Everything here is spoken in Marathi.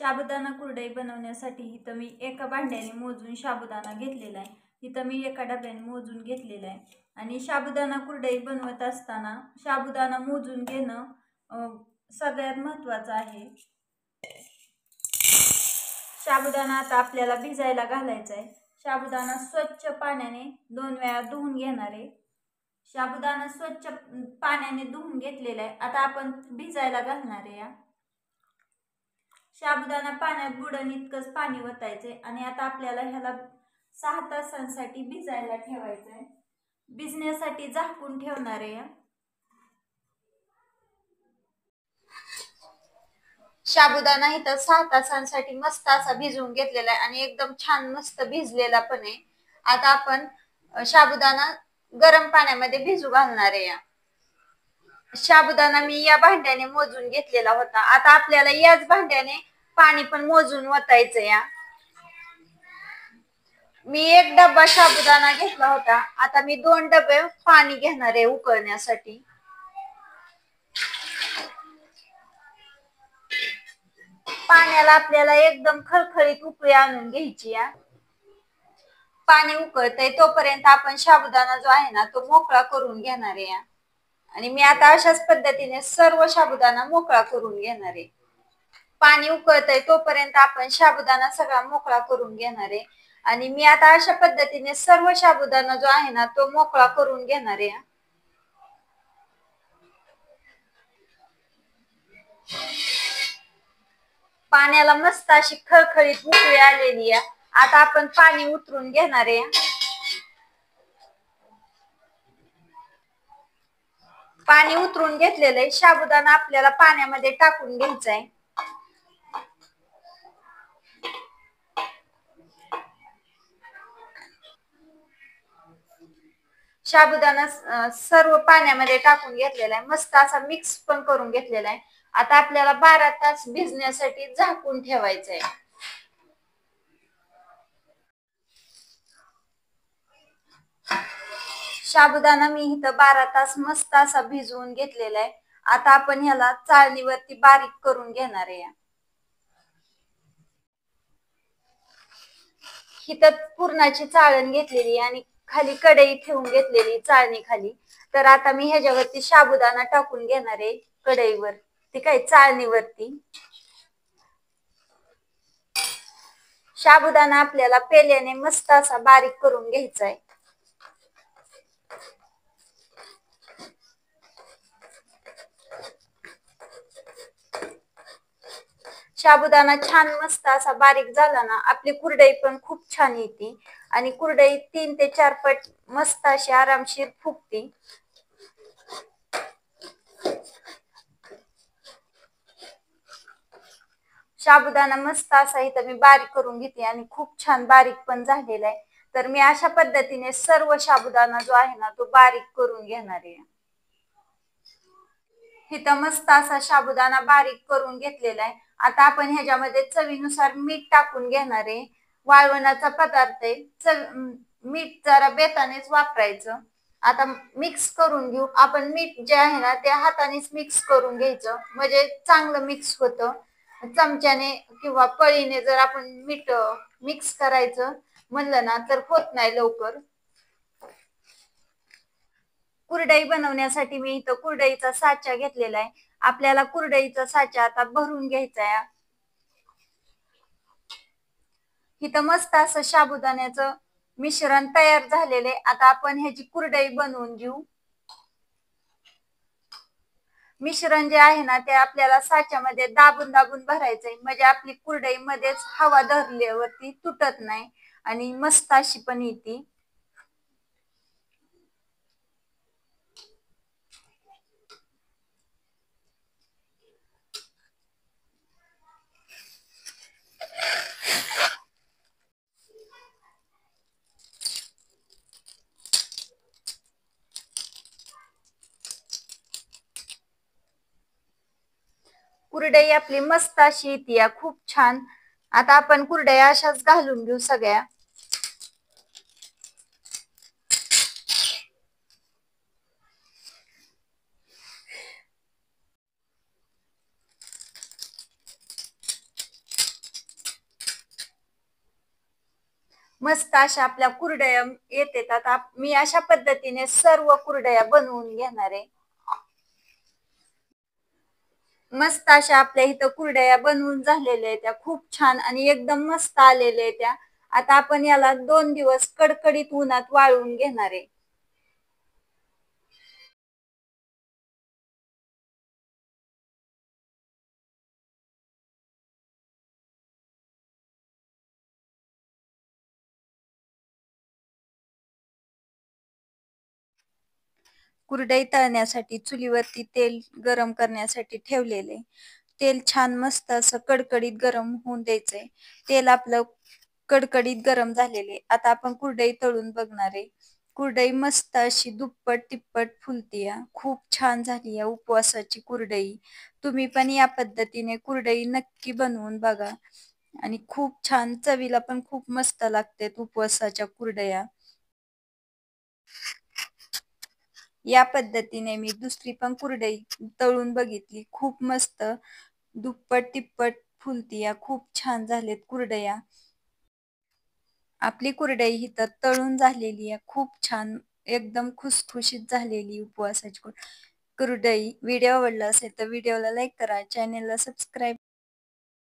साबुदाणा कुरडई बनवण्यासाठी इथं मी एका भांड्याने मोजून साबुदाणा घेतलेला आहे. इथं मी एका डब्याने मोजून घेतलेला आहे. आणि साबुदाणा कुरडई बनवत असताना साबुदाणा मोजून घेणं सगळ्यात महत्त्वाचं आहे. साबुदाणा आता आपल्याला भिजायला घालायचा आहे. साबुदाणा स्वच्छ पाण्याने 2 वेळा धुवून घेणार आहे. साबुदाणा स्वच्छ पाण्याने धुवून घेतलेला आहे. आता आपण भिजायला घालणार आहे. साबुदाणा पाण्यात बुडन इतकंच पाणी ओतायचंय आणि आता आपल्याला ह्याला 6 तासांसाठी भिजायला ठेवायचं आहे. भिजण्यासाठी झाकून ठेवणार आहे. साबुदाणा इथं 6 तासांसाठी मस्त असा भिजवून घेतलेला आहे आणि एकदम छान मस्त भिजलेला पण आहे. आता आपण साबुदाणा गरम पाण्यामध्ये भिजू घालणार आहे. साबुदाणा मी या भांड्याने मोजून घेतलेला होता. आता आपल्याला याच भांड्याने पाणी पण मोजून ओतायचं. मी 1 डब्बा साबुदाणा घेतला होता. आता मी 2 डबे पाणी घेणार आहे उकळण्यासाठी. पाण्याला आपल्याला एकदम खळखळीत उकळी आणून घ्यायची. पाणी उकळतंय तोपर्यंत आपण साबुदाणा जो आहे ना तो मोकळा करून घेणार आहे. आणि मी आता अशाच पद्धतीने सर्व साबुदाणा मोकळा करून घेणार आहे. पाणी उकळतंय तोपर्यंत आपण साबुदाणा सगळा मोकळा करून घेणार आहे. आणि मी आता अशा पद्धतीने सर्व साबुदाणा जो आहे ना तो मोकळा करून घेणार आहे. पाण्याला मस्त अशी खळखळीत उकळी आलेली आहे. आता आपण पाणी उतरून घेणार आहे. पाणी उतरून घेतलेलं आहे. साबुदाणा आपल्याला पाण्यामध्ये टाकून घ्यायचा आहे. साबुदाणा सर्व पाण्यामध्ये टाकून घेतलेला आहे. मस्त असा मिक्स पण करून घेतलेला आहे. आता आपल्याला 12 तास भिजण्यासाठी झाकून ठेवायचं आहे. साबुदाणा मी इथं 12 तास मस्त असा भिजवून घेतलेला आहे. आता आपण ह्याला चाळणीवरती बारीक करून घेणार आहे. इथं पुरणाची चाळण घेतलेली आणि खाली कढई ठेवून घेतलेली चाळणी खाली. तर आता मी ह्याच्यावरती साबुदाणा टाकून घेणार आहे कढईवर, ती काय चाळणीवरती. साबुदाणा आपल्याला पेल्याने मस्त असा बारीक करून घ्यायचा आहे. साबुदाणा छान मस्त असा बारीक झाला ना आपली कुरडई पण खूप छान येते आणि कुरडई 3 ते 4 पट मस्त अशी आरामशीर फुगते. साबुदाणा मस्त असा इथं मी बारीक करून घेते आणि खूप छान बारीक पण झालेला आहे. तर मी अशा पद्धतीने सर्व साबुदाणा जो आहे ना तो बारीक करून घेणार आहे. इथं मस्त असा साबुदाणा बारीक करून घेतलेला आहे. आता आपण ह्याच्यामध्ये चवीनुसार मीठ टाकून घेणार आहे. वाळवणाचा पदार्थ आहे, मीठ जरा बेतानेच वापरायचं. आता मिक्स करून घेऊ. आपण मीठ जे आहे ना ते हातानेच मिक्स करून घ्यायचं म्हणजे चांगलं मिक्स होतं. चमच्याने किंवा पळीने जर आपण मीठ मिक्स करायचं म्हणलं ना तर होत नाही लवकर. कुरडई बनवण्यासाठी मी इथं कुरडईचा साचा घेतलेला आहे. आपल्याला कुरडईचा साचा आता भरून घ्यायचा आहे. इथं मस्त असं साबुदाण्याचं मिश्रण तयार झालेले. आता आपण ह्याची कुरडई बनवून घेऊ. मिश्रण जे आहे ना ते आपल्याला साच्यामध्ये दाबून दाबून भरायचंय म्हणजे आपली कुरडई मध्येच हवा धरल्यावरती तुटत नाही आणि मस्त अशी पण येते. कुरडई आपली मस्त अशी येते खूप छान. आता आपण कुरडया अशाच घालून घेऊ सगळ्या. मस्त अशा आपल्या कुरडया येतात. आता मी अशा पद्धतीने सर्व कुरडया बनवून घेणार आहे. मस्त अशा आपल्या इथं कुरडया बनवून झालेल्या आहेत, त्या खूप छान आणि एकदम मस्त आलेल्या आहेत त्या. आता आपण याला 2 दिवस कडकडीत उन्हात वाळवून घेणार आहे. कुरडई तळण्यासाठी चुलीवरती तेल गरम करण्यासाठी ठेवलेले. तेल छान मस्त असं कडकडीत गरम होऊन द्यायचंय. तेल आपलं कडकडीत गरम झालेले. आता आपण कुरडई तळून बघणार आहे. कुरडई मस्त अशी दुप्पट तिप्पट फुलतीया. खूप छान झाली या उपवासाची कुरडई. तुम्ही पण या पद्धतीने कुरडई नक्की बनवून बघा आणि खूप छान चवीला पण खूप मस्त लागते उपवासाच्या कुरडया. या पद्धतीने मी दुसरी पण कुरडई तळून बघितली. खूप मस्त दुप्पट तिप्पट फुलतीया. खूप छान झालेत कुरडया. आपली कुरडई ही तर तळून झालेली आहे. खूप छान एकदम खुसखुशीत झालेली उपवासाची कुरडई. व्हिडिओ आवडला असेल तर व्हिडिओला लाईक करा, चॅनेलला सबस्क्राईब